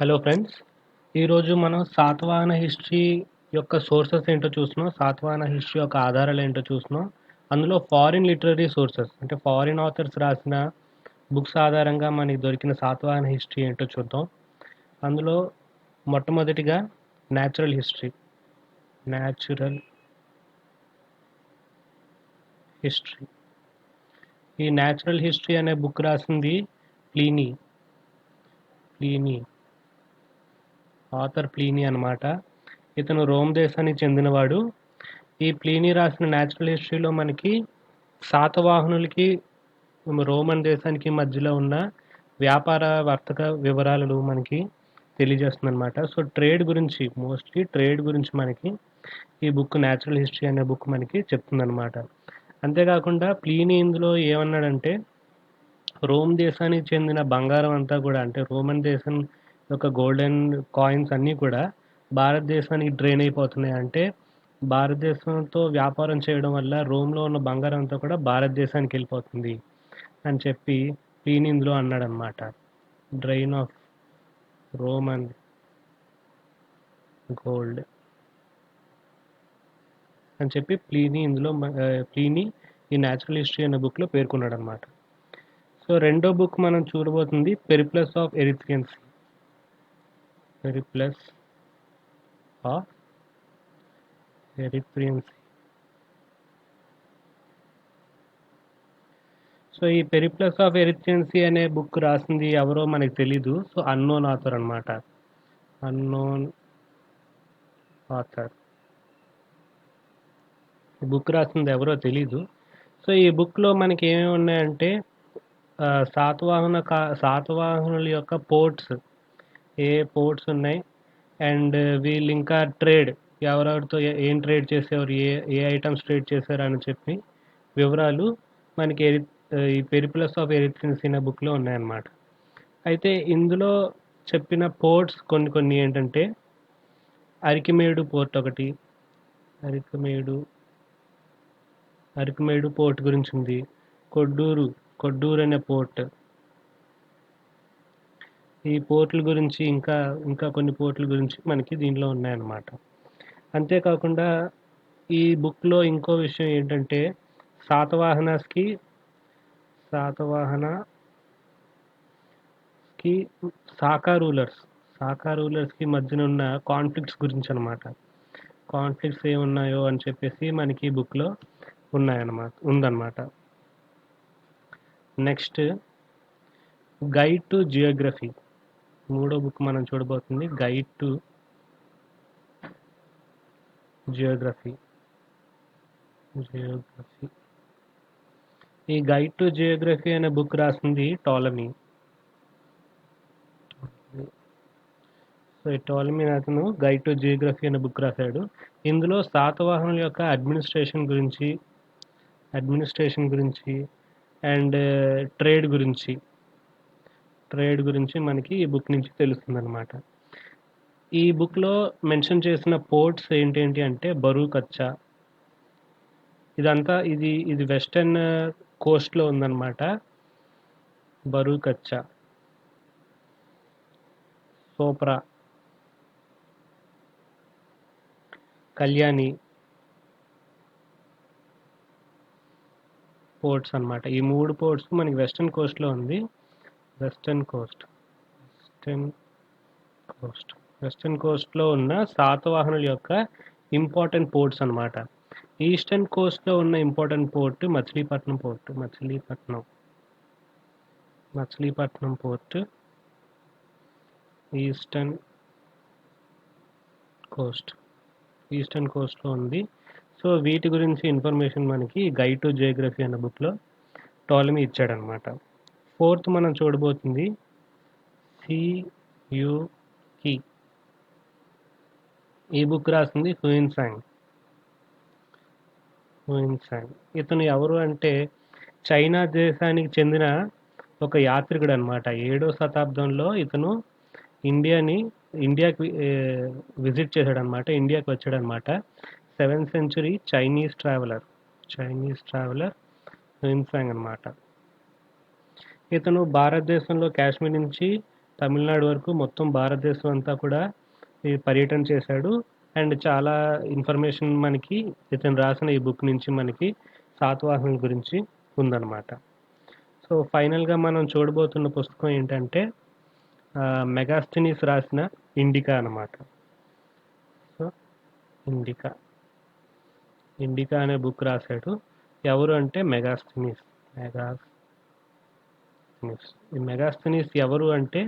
Hello friends. ఈరోజు మనం Satavahana history యొక్క సోర్సెస్ ఏంటో చూస్తున్నాం. శాతవాహన హిస్టరీ యొక్క ఆధారాలేంటో చూస్తున్నాం. అందులో ఫారిన్ లిటరరీ సోర్సెస్ అంటే ఫారిన్ ఆథర్స్ రాసిన బుక్స్ ఆధారంగా మనకి దొరికిన శాతవాహన హిస్టరీ ఏంటో చూద్దాం. అందులో మొట్టమొదటిగా న్యాచురల్ హిస్టరీ. Natural history. ఈ న్యాచురల్ హిస్టరీ అనే బుక్ రాసింది ప్లీనీ. ఆథర్ ప్లీనీ అన్నమాట. ఇతను రోమ్ దేశానికి చెందినవాడు. ఈ ప్లీనీ రాసిన న్యాచురల్ హిస్టరీలో మనకి శాతవాహనులకి రోమన్ దేశానికి మధ్యలో ఉన్న వ్యాపార వర్తక వివరాలు మనకి తెలియజేస్తుంది అనమాట. సో ట్రేడ్ గురించి మోస్ట్లీ ట్రేడ్ గురించి మనకి ఈ బుక్ న్యాచురల్ హిస్టరీ అనే బుక్ మనకి చెప్తుందన్నమాట. అంతేకాకుండా ప్లీనీ ఇందులో ఏమన్నాడంటే రోమ్ దేశానికి చెందిన బంగారం అంతా కూడా అంటే రోమన్ దేశం యొక్క గోల్డెన్ కాయిన్స్ అన్నీ కూడా భారతదేశానికి డ్రైన్ అయిపోతున్నాయి. అంటే భారతదేశంతో వ్యాపారం చేయడం వల్ల రోమ్లో ఉన్న బంగారం అంతా కూడా భారతదేశానికి వెళ్ళిపోతుంది అని చెప్పి ప్లీనీ ఇందులో అన్నాడనమాట. డ్రైన్ ఆఫ్ రోమన్ గోల్డ్ అని చెప్పి ప్లీనీ ఈ న్యాచురల్ హిస్టరీ అనే బుక్లో పేర్కొన్నాడు అనమాట. సో రెండో బుక్ మనం చూడబోతుంది Periplus of Erythraean Sea. Periplus of Erythraean Sea. So ఈ పెరిప్లస్ ఆఫ్ ఎరిథ్రియన్సీ అనే బుక్ రాసింది ఎవరో మనకి తెలీదు. సో అన్నోన్ ఆథర్ అనమాట. Unknown author. ఈ బుక్ రాసింది ఎవరో తెలీదు. సో ఈ బుక్లో మనకి ఏమేమి ఉన్నాయంటే శాతవాహనుల యొక్క పోర్ట్స్, ఏ పోర్ట్స్ ఉన్నాయి, అండ్ వీళ్ళు ఇంకా ట్రేడ్ ఎవరెవరితో ఏం ట్రేడ్ చేసేవారు, ఏ ఏ ఐటమ్స్ ట్రేడ్ చేశారు అని చెప్పి వివరాలు మనకి ఈ పెరిప్లస్ ఆఫ్ ఎరిథ్రియన్సీ అనే బుక్లో ఉన్నాయన్నమాట. అయితే ఇందులో చెప్పిన పోర్ట్స్ కొన్ని ఏంటంటే అరికిమేడు పోర్ట్ ఒకటి, అరికిమేడు పోర్ట్ గురించి ఉంది. కొడ్డూరు అనే పోర్ట్. ఈ పోర్టుల గురించి ఇంకా కొన్ని పోర్టుల గురించి మనకి దీనిలో ఉన్నాయన్నమాట. అంతేకాకుండా ఈ బుక్లో ఇంకో విషయం ఏంటంటే శాతవాహనకి సాకా రూలర్స్కి మధ్యన ఉన్న కాన్ఫ్లిక్ట్స్ గురించి అనమాట. కాన్ఫ్లిక్ట్స్ ఏమున్నాయో అని చెప్పేసి మనకి ఈ బుక్లో ఉందన్నమాట. Next guide to Geography. మూడో బుక్ మనం చూడబోతుంది గైడ్ టు జియోగ్రఫీ. ఈ గైడ్ టు జియోగ్రఫీ అనే బుక్ రాసింది టాలమీ. సో ఈ టాలమీ అతను గైడ్ టు జియోగ్రఫీ అనే బుక్ రాశాడు. ఇందులో శాతవాహనుల యొక్క అడ్మినిస్ట్రేషన్ గురించి అండ్ ట్రేడ్ గురించి మనకి ఈ బుక్ నుంచి తెలుస్తుంది అనమాట. ఈ బుక్లో మెన్షన్ చేసిన పోర్ట్స్ ఏంటి అంటే బరూ కచ్చా. ఇది వెస్టర్న్ కోస్ట్లో ఉందన్నమాట. బరూ కచ్చా, సోప్రా, కళ్యాణి పోర్ట్స్ అన్నమాట. ఈ మూడు పోర్ట్స్ మనకి వెస్టర్న్ కోస్ట్లో ఉంది. వెస్టర్న్ కోస్ట్లో ఉన్న శాతవాహనుల యొక్క ఇంపార్టెంట్ పోర్ట్స్ అన్నమాట. ఈస్టర్న్ కోస్ట్లో ఉన్న important port Machilipatnam port eastern కోస్ట్లో ఉంది. సో వీటి గురించి ఇన్ఫర్మేషన్ మనకి గైడ్ టు జియోగ్రఫీ అనే బుక్లో టాలమీ ఇచ్చాడనమాట. ఫోర్త్ మనం చూడబోతుంది సియుకి. ఈ బుక్ రాసింది హ్యూయిన్సాంగ్. ఇతను ఎవరు అంటే చైనా దేశానికి చెందిన ఒక యాత్రికుడు అనమాట. 7వ శతాబ్దంలో ఇతను ఇండియాకి విజిట్ చేశాడనమాట. ఇండియాకి వచ్చాడనమాట. 7th century చైనీస్ ట్రావెలర్ హ్యూయిన్సాంగ్ అనమాట. ఇతను భారతదేశంలో కాశ్మీర్ నుంచి తమిళనాడు వరకు మొత్తం భారతదేశం అంతా కూడా ఈ పర్యటన చేశాడు. అండ్ చాలా ఇన్ఫర్మేషన్ మనకి ఇతను రాసిన ఈ బుక్ నుంచి మనకి శాతవాహనుల గురించి ఉందన్నమాట. సో ఫైనల్గా మనం చూడబోతున్న పుస్తకం ఏంటంటే మెగాస్థెనీస్ రాసిన ఇండికా అన్నమాట. సో ఇండికా ఇండికా అనే బుక్ రాశాడు. ఎవరు అంటే మెగాస్థెనీస్. ఈ మెగాస్థెనీస్ ఎవరు అంటే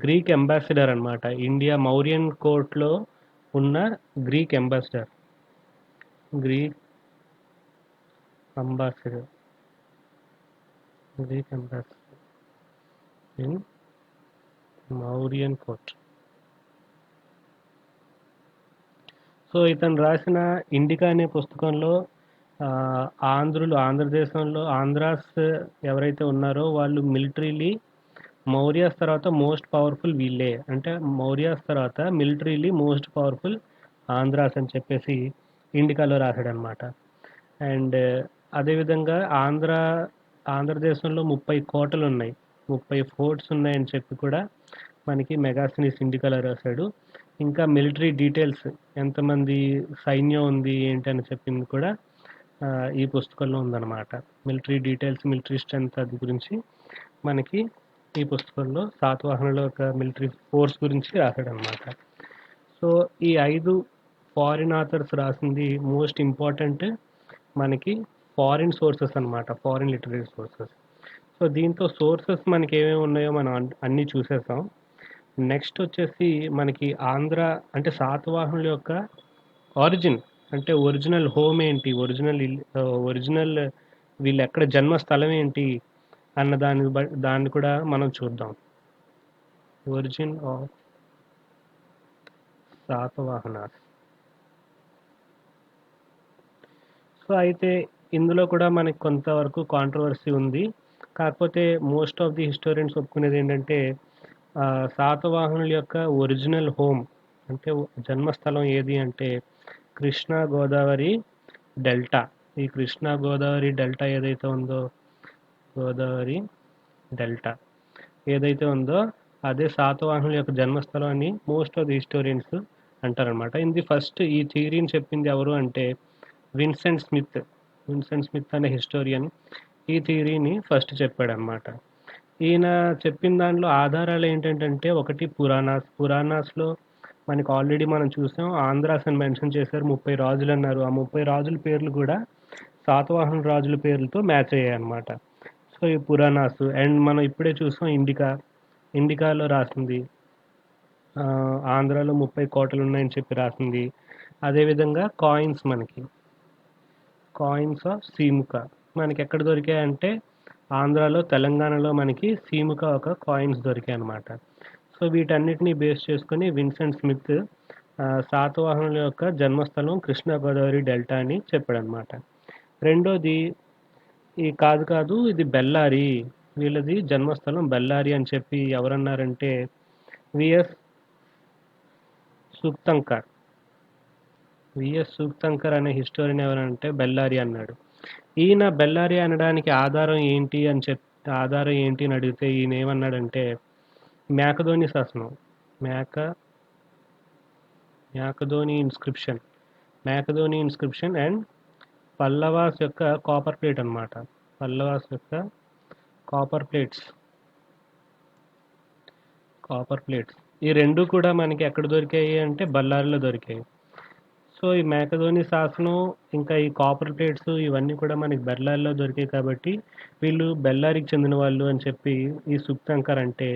గ్రీక్ అంబాసిడర్ అన్నమాట. ఇండియా మౌర్యన్ కోర్ట్లో ఉన్న Greek ambassador. Greek ambassador Greek ambassador in Mauryan court. So ఇతను రాసిన ఇండికా అనే పుస్తకంలో ఆంధ్రదేశంలో ఆంధ్రాస్ ఎవరైతే ఉన్నారో వాళ్ళు మిలిటరీలీ మౌర్యాస్ తర్వాత మోస్ట్ పవర్ఫుల్ వీళ్ళే. అంటే మౌర్యాస్ తర్వాత మిలిటరీలీ మోస్ట్ పవర్ఫుల్ ఆంధ్రాస్ అని చెప్పేసి ఇండికాలో రాశాడనమాట. అండ్ అదేవిధంగా ఆంధ్రదేశంలో 30 కోటలు ఉన్నాయి, 30 ఫోర్ట్స్ ఉన్నాయని చెప్పి కూడా మనకి మెగాస్థెనీస్ ఇండికాలో రాశాడు. ఇంకా మిలిటరీ డీటెయిల్స్ ఎంతమంది సైన్యం ఉంది ఏంటి అని చెప్పింది కూడా ఈ పుస్తకంలో ఉందన్నమాట. మిలిటరీ డీటెయిల్స్, మిలిటరీ స్ట్రెంత్ అది గురించి మనకి ఈ పుస్తకంలో శాతవాహనుల యొక్క మిలిటరీ ఫోర్స్ గురించి రాశాడనమాట. సో ఈ 5 ఫారిన్ ఆథర్స్ రాసింది మోస్ట్ ఇంపార్టెంట్ మనకి ఫారిన్ సోర్సెస్ అనమాట, ఫారిన్ లిటరీ సోర్సెస్. సో దీంతో సోర్సెస్ మనకి ఏమేమి ఉన్నాయో మనం అన్నీ చూసేసాం. నెక్స్ట్ వచ్చేసి మనకి ఆంధ్ర అంటే శాతవాహనుల యొక్క ఆరిజిన్ అంటే ఒరిజినల్ హోమ్ ఏంటి, ఒరిజినల్ వీళ్ళు ఎక్కడ జన్మస్థలం ఏంటి అన్న దాన్ని కూడా మనం చూద్దాం. Origin of Satavahanas. సో అయితే ఇందులో కూడా మనకి కొంతవరకు కాంట్రవర్సీ ఉంది. కాకపోతే మోస్ట్ ఆఫ్ ది హిస్టోరియన్స్ ఒప్పుకునేది ఏంటంటే శాతవాహనుల యొక్క ఒరిజినల్ హోమ్ అంటే జన్మస్థలం ఏది అంటే కృష్ణా గోదావరి డెల్టా. ఈ కృష్ణా గోదావరి డెల్టా ఏదైతే ఉందో, గోదావరి డెల్టా ఏదైతే ఉందో అదే శాతవాహనుల యొక్క జన్మస్థలం అని మోస్ట్ ఆఫ్ ది హిస్టోరియన్స్ అంటారనమాట. ఇది ఫస్ట్ ఈ థియరీని చెప్పింది ఎవరు అంటే విన్సెంట్ స్మిత్ అనే హిస్టోరియన్ ఈ థియరీని ఫస్ట్ చెప్పాడనమాట. ఈయన చెప్పిన దాంట్లో ఆధారాలు ఏంటంటే ఒకటి పురాణాస్లో మనకి ఆల్రెడీ మనం చూసాం, ఆంధ్రాస్ అని మెన్షన్ చేశారు, 30 రాజులు అన్నారు. ఆ 30 రాజుల పేర్లు కూడా శాతవాహన రాజుల పేర్లతో మ్యాచ్ అయ్యాయి అనమాట. సో ఈ పురాణాస్ అండ్ మనం ఇప్పుడే చూసాం ఇండికాలో రాసింది ఆంధ్రాలో 30 కోటలు ఉన్నాయని చెప్పి రాసింది. అదేవిధంగా కాయిన్స్ ఆఫ్ సీముక మనకి ఎక్కడ దొరికాయంటే ఆంధ్రాలో, తెలంగాణలో మనకి సీముక ఒక కాయిన్స్ దొరికాయి అనమాట. సో వీటన్నిటిని బేస్ చేసుకుని విన్సెంట్ స్మిత్ శాతవాహనుల యొక్క జన్మస్థలం కృష్ణా గోదావరి డెల్టా అని చెప్పాడనమాట. రెండోది కాదు ఇది బెల్లారి, వీళ్ళది జన్మస్థలం బెల్లారి అని చెప్పి ఎవరన్నారంటే విఎస్ సూక్తంకర్ అనే హిస్టోరియన్ ఎవరంటే బెల్లారి అన్నాడు. ఈయన బెల్లారి అనడానికి ఆధారం ఏంటి అని అడిగితే ఈయన ఏమన్నాడంటే మ్యాకధోని శాసనం, మ్యాకధోని ఇన్స్క్రిప్షన్ అండ్ పల్లవాస్ యొక్క కాపర్ ప్లేట్ అనమాట. పల్లవాస్ యొక్క కాపర్ ప్లేట్స్ ఈ రెండు కూడా మనకి ఎక్కడ దొరికాయి అంటే బళ్ళారిలో దొరికాయి. సో ఈ మ్యాకధోని శాసనం ఇంకా ఈ కాపర్ ప్లేట్స్ ఇవన్నీ కూడా మనకి బెల్లారిలో దొరికాయి కాబట్టి వీళ్ళు బెల్లారికి చెందిన వాళ్ళు అని చెప్పి ఈ సుక్తంకర్ అంటే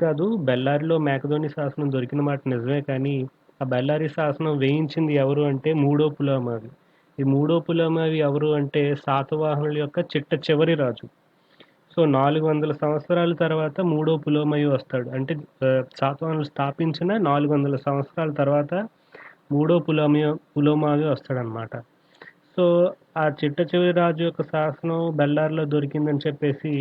కాదు బెల్లారిలో మ్యాకధోని శాసనం దొరికిన మాట నిజమే, కానీ ఆ బెల్లారి శాసనం వేయించింది ఎవరు అంటే మూడో పులోమావి. ఈ మూడో పులోమావి ఎవరు అంటే శాతవాహనుల యొక్క చివరి రాజు. సో 400 సంవత్సరాల తర్వాత మూడో పులోమవి వస్తాడు. అంటే శాతవాహనులు స్థాపించిన 400 సంవత్సరాల తర్వాత మూడో పులోమావి వస్తాడనమాట. సో ఆ చివరి రాజు యొక్క శాసనం బెల్లారిలో దొరికిందని చెప్పేసి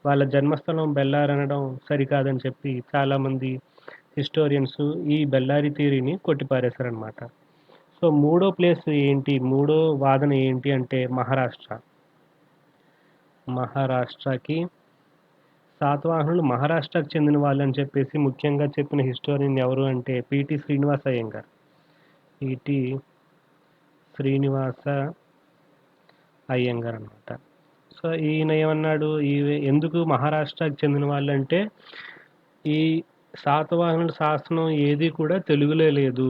వాళ్ళ జన్మస్థలం బెల్లారి అనడం సరికాదని చెప్పి చాలామంది హిస్టోరియన్స్ ఈ బెల్లారి థియరీని కొట్టిపారేశారనమాట. సో మూడో వాదన ఏంటి అంటే మహారాష్ట్రకి శాతవాహనులు మహారాష్ట్రకు చెందిన వాళ్ళని చెప్పేసి ముఖ్యంగా చెప్పిన హిస్టోరియన్ ఎవరు అంటే పిటి శ్రీనివాస అయ్యంగార్. పిటి శ్రీనివాస అయ్యంగార్ అనమాట. సో ఈయన ఏమన్నాడు, ఎందుకు మహారాష్ట్రకు చెందిన వాళ్ళంటే ఈ శాతవాహనుల శాసనం ఏది కూడా తెలుగులో లేదు.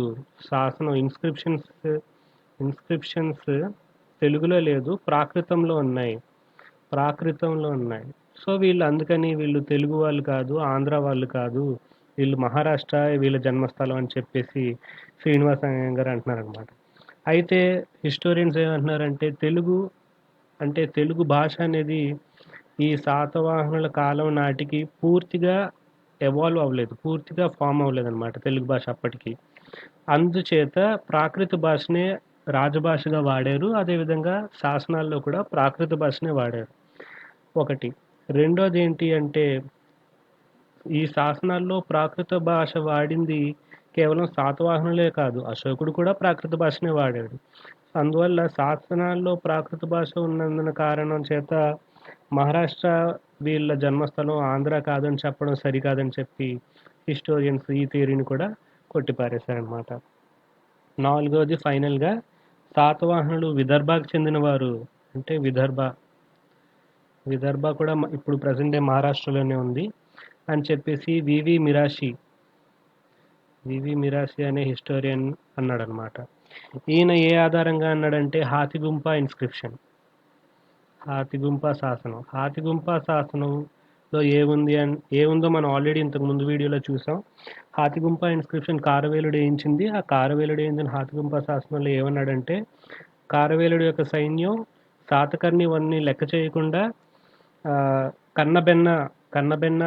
శాసనం ఇన్స్క్రిప్షన్స్ తెలుగులో లేదు, ప్రాకృతంలో ఉన్నాయి. సో వీళ్ళు అందుకని వీళ్ళు తెలుగు వాళ్ళు కాదు, ఆంధ్ర వాళ్ళు కాదు, వీళ్ళు మహారాష్ట్ర వీళ్ళ జన్మస్థలం అని చెప్పేసి శ్రీనివాస అయ్యంగార్ అంటున్నారు అనమాట. అయితే హిస్టోరియన్స్ ఏమంటున్నారంటే తెలుగు భాష అనేది ఈ శాతవాహనుల కాలం నాటికి పూర్తిగా ఎవాల్వ్ అవ్వలేదు, పూర్తిగా ఫామ్ అవ్వలేదు అనమాట తెలుగు భాష అప్పటికి. అందుచేత ప్రాకృత భాషనే రాజభాషగా వాడారు. అదేవిధంగా శాసనాల్లో కూడా ప్రాకృత భాషనే వాడారు. ఒకటి. రెండోది ఏంటి అంటే ఈ శాసనాల్లో ప్రాకృత భాష వాడింది కేవలం శాతవాహనులే కాదు, అశోకుడు కూడా ప్రాకృత భాషనే వాడాడు. అందువల్ల శాసనాల్లో ప్రాకృత భాష ఉన్నందున కారణం చేత మహారాష్ట్ర వీళ్ళ జన్మస్థలం, ఆంధ్ర కాదని చెప్పడం సరికాదని చెప్పి హిస్టోరియన్స్ ఈ థియరీని కూడా కొట్టిపారేశారనమాట. నాలుగోది ఫైనల్గా, శాతవాహనులు విదర్భకు చెందినవారు. అంటే విదర్భ కూడా ఇప్పుడు ప్రజెంట్ డే మహారాష్ట్రలోనే ఉంది అని చెప్పేసి వివి మిరాసి అనే హిస్టోరియన్ అన్నాడు అనమాట. ఈయన ఏ ఆధారంగా అన్నాడంటే హాతిగుంప శాసనంలో ఏముందో మనం ఆల్రెడీ ఇంతకు ముందు వీడియోలో చూసాం. హాతిగుంప ఇన్స్క్రిప్షన్ కారవేలుడు వేయించింది. ఆ కారవేలుడు వేయించిన హాతిగుంప శాసనంలో ఏమన్నాడంటే కారవేలుడు యొక్క సైన్యం శాతకర్ణి లెక్క చేయకుండా కన్నబెన్న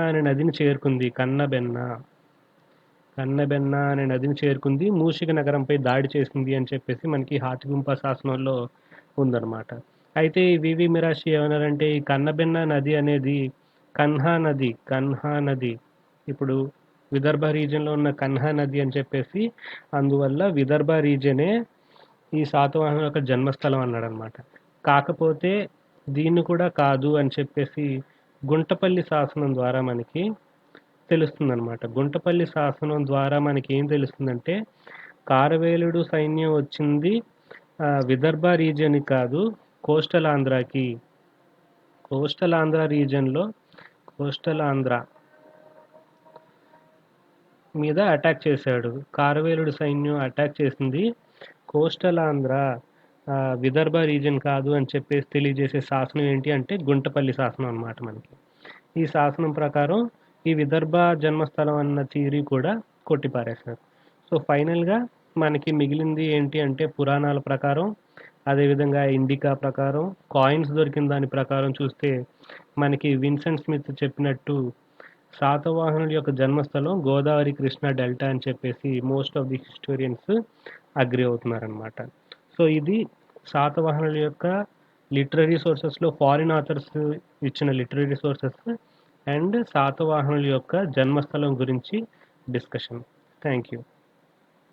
అనే నదిని చేరుకుంది. కన్నబెన్న అనే నదిని చేరుకుంది, మూషిక నగరంపై దాడి చేసింది అని చెప్పేసి మనకి హాతిగుంప శాసనంలో ఉందన్నమాట. అయితే ఈ వివి మిరాషి ఏమన్నారంటే ఈ కన్నబెన్న నది అనేది కన్హా నది ఇప్పుడు విదర్భ రీజియన్లో ఉన్న కన్హా నది అని చెప్పేసి, అందువల్ల విదర్భ రీజియనే ఈ శాతవాహనుల యొక్క జన్మస్థలం అన్నాడు అనమాట. కాకపోతే దీన్ని కూడా కాదు అని చెప్పేసి గుంటపల్లి శాసనం ద్వారా మనకి తెలుస్తుందన్నమాట. గుంటపల్లి శాసనం ద్వారా మనకి ఏం తెలుస్తుందంటే కారవేలుడు సైన్యం వచ్చింది విదర్భ రీజియన్ కాదు, కోస్టల్ ఆంధ్ర రీజియన్లో కోస్టల్ ఆంధ్ర మీద అటాక్ చేశాడు. కారవేలుడు సైన్యం అటాక్ చేసింది కోస్టల్ ఆంధ్ర, విదర్భ రీజియన్ కాదు అని చెప్పేసి తెలియజేసే శాసనం ఏంటి అంటే గుంటపల్లి శాసనం అన్నమాట. మనకి ఈ శాసనం ప్రకారం ఈ విదర్భ జన్మస్థలం అన్న థియరీ కూడా కొట్టిపారేశారు. సో ఫైనల్గా మనకి మిగిలింది ఏంటి అంటే పురాణాల ప్రకారం, అదేవిధంగా ఇండికా ప్రకారం, కాయిన్స్ దొరికిన దాని ప్రకారం చూస్తే మనకి విన్సెంట్ స్మిత్ చెప్పినట్టు శాతవాహనుల యొక్క జన్మస్థలం గోదావరి కృష్ణా డెల్టా అని చెప్పేసి most of the historians agree అవుతున్నారనమాట. సో ఇది శాతవాహనుల యొక్క లిటరరీ సోర్సెస్లో ఫారిన్ ఆథర్స్ ఇచ్చిన లిటరరీ సోర్సెస్ అండ్ శాతవాహనుల యొక్క జన్మస్థలం గురించి డిస్కషన్. Thank you.